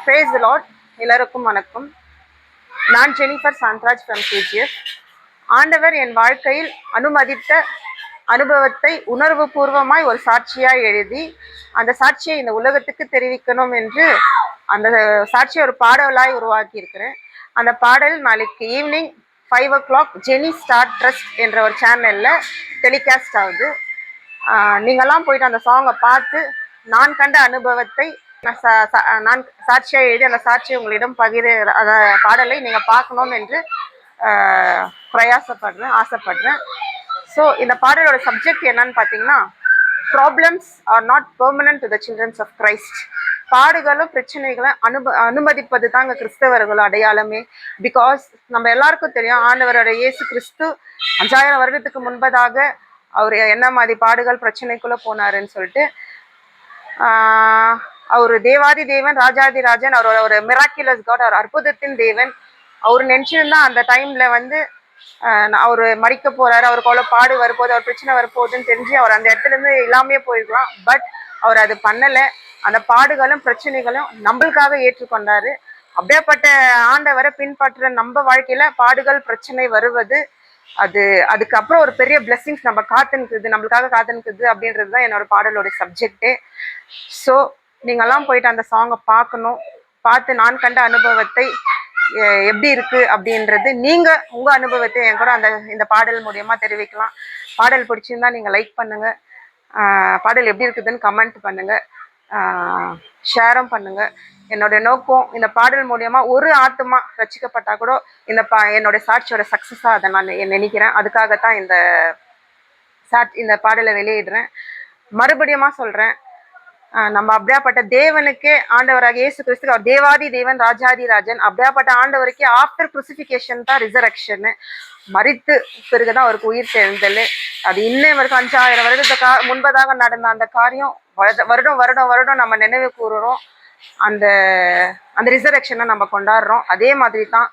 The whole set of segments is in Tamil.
Praise the Lord. எல்லாருக்கும் வணக்கம். நான் ஜெனிஃபர் சாந்தராஜ் ஃப்ரம் KGF. ஆண்டவர் என் வாழ்க்கையில் அனுமதித்த அனுபவத்தை உணர்வு பூர்வமாய் ஒரு சாட்சியாய் எழுதி அந்த சாட்சியை இந்த உலகத்துக்கு தெரிவிக்கணும் என்று அந்த சாட்சியை ஒரு பாடலாய் உருவாக்கி இருக்கிறேன். அந்த பாடல் நாளைக்கு evening 5 o'clock Jenny star trust என்ற ஒரு சேனலில் டெலிகாஸ்ட் ஆகுது. நீங்கள்லாம் போயிட்டு அந்த சாங்கை பார்த்து நான் கண்ட அனுபவத்தை நான் சாட்சியாக எழுதி அந்த சாட்சியை உங்களிடம் அந்த பாடலை நீங்கள் பார்க்கணும் என்று ஆசைப்படுறேன். ஸோ இந்த பாடலோட சப்ஜெக்ட் என்னன்னு பார்த்தீங்கன்னா, problems are not permanent to the childrens of Christ. பாடுகளும் பிரச்சனைகளும் அனுமதிப்பது தாங்க கிறிஸ்தவர்கள் அடையாளமே. பிகாஸ் நம்ம எல்லாருக்கும் தெரியும், ஆண்டவரோட இயேசு கிறிஸ்து 5000 வருடத்துக்கு முன்பதாக அவர் என்ன மாதிரி பாடுகள் பிரச்சனைக்குள்ளே போனாருன்னு சொல்லிட்டு, அவர் தேவாதி தேவன், ராஜாதி ராஜன், அவரோட ஒரு மிராக்கிலஸ் காட், அவர் அற்புதத்தின் தேவன். அவர் நினச்சிருந்தா அந்த டைம்ல அவர் மறிக்க போறாரு, அவருக்கு அவ்வளோ பாடு வரப்போகுது, அவர் பிரச்சனை வரப்போகுதுன்னு தெரிஞ்சு அவர் அந்த இடத்துல இருந்து இல்லாமே போயிருக்கலாம். பட் அவர் அது பண்ணலை. அந்த பாடுகளும் பிரச்சனைகளும் நம்மளுக்காக ஏற்றுக்கொண்டாரு. அப்படியேப்பட்ட ஆண்டவரை பின்பற்ற நம்ம வாழ்க்கையில பாடுகள் பிரச்சனை வருவது அதுக்கப்புறம் ஒரு பெரிய பிளெஸிங்ஸ் நம்மளுக்காக காத்துனுக்குது அப்படின்றது தான் என்னோட பாடலோட சப்ஜெக்டே. ஸோ நீங்கள்லாம் போயிட்டு அந்த சாங்கை பார்த்து நான் கண்ட அனுபவத்தை எப்படி இருக்கு அப்படின்றது உங்க அனுபவத்தை என் கூட இந்த பாடல் மூலியமா தெரிவிக்கலாம். பாடல் பிடிச்சிருந்தா நீங்க லைக் பண்ணுங்க, பாடல் எப்படி இருக்குதுன்னு கமெண்ட் பண்ணுங்க, ஷேரும் பண்ணுங்க. என்னோட நோக்கம் இந்த பாடல் மூலியமா ஒரு ஆத்மா ரசிக்கப்பட்டா கூட என்னோட சாட்சியோட சக்சஸா அதை நான் நினைக்கிறேன். அதுக்காகத்தான் இந்த பாடலை வெளியிடுறேன். மறுபடியுமா சொல்றேன், நம்ம அப்படியாப்பட்ட தேவனுக்கே, ஆண்டவராக இயேசு கிறிஸ்துக்கு, அவர் தேவாதி தேவன், ராஜாதி ராஜன், அப்படியாப்பட்ட ஆண்டவருக்கே ஆஃப்டர் குருசிஃபிகேஷன் தான் ரிசரக்ஷன். மரித்து பிறகுதான் அவருக்கு உயிர் தெரிந்தல். அது இன்னும் வரைக்கும் 5000 வருடத்துக்கு முன்பதாக நடந்த அந்த காரியம் வருடம் நம்ம நினைவு கூறுறோம். அந்த ரிசரக்ஷனை நம்ம கொண்டாடுறோம். அதே மாதிரி தான்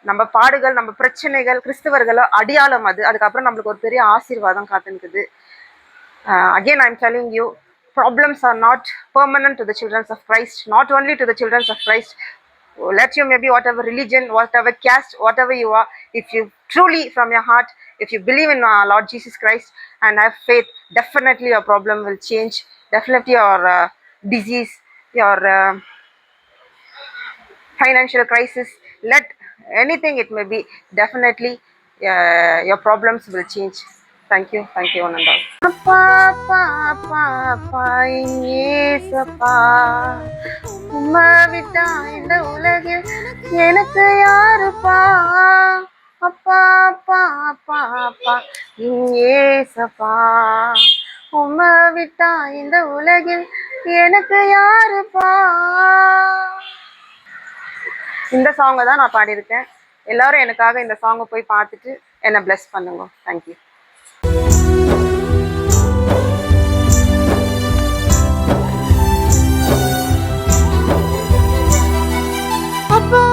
நம்ம பாடுகள், நம்ம பிரச்சனைகள் கிறிஸ்தவர்களோ அடியாளம். அதுக்கப்புறம் நம்மளுக்கு ஒரு பெரிய ஆசீர்வாதம் காத்துனுக்குது. Again, I'm telling you, problems are not permanent to the children of Christ, not only to the children of Christ. Let you maybe whatever religion, whatever caste, whatever you are, if you truly from your heart, if you believe in Lord Jesus Christ and have faith, definitely your problem will change. Definitely your disease, your financial crisis, let anything it may be, definitely your problems will change. Thank you one and all. அப்பா இயேசப்பா, உம்மை விட்டா இந்த உலகில் எனக்கு யாருப்பா? அப்பா இயேசப்பா, உம்மை விட்டா இந்த உலகில் எனக்கு யாருப்பா? இந்த சாங்கை தான் நான் பாடியிருக்கேன். எல்லாரும் எனக்காக இந்த சாங்கை போய் பார்த்துட்டு என்னை பிளஸ் பண்ணுங்க. தேங்க்யூ. Papa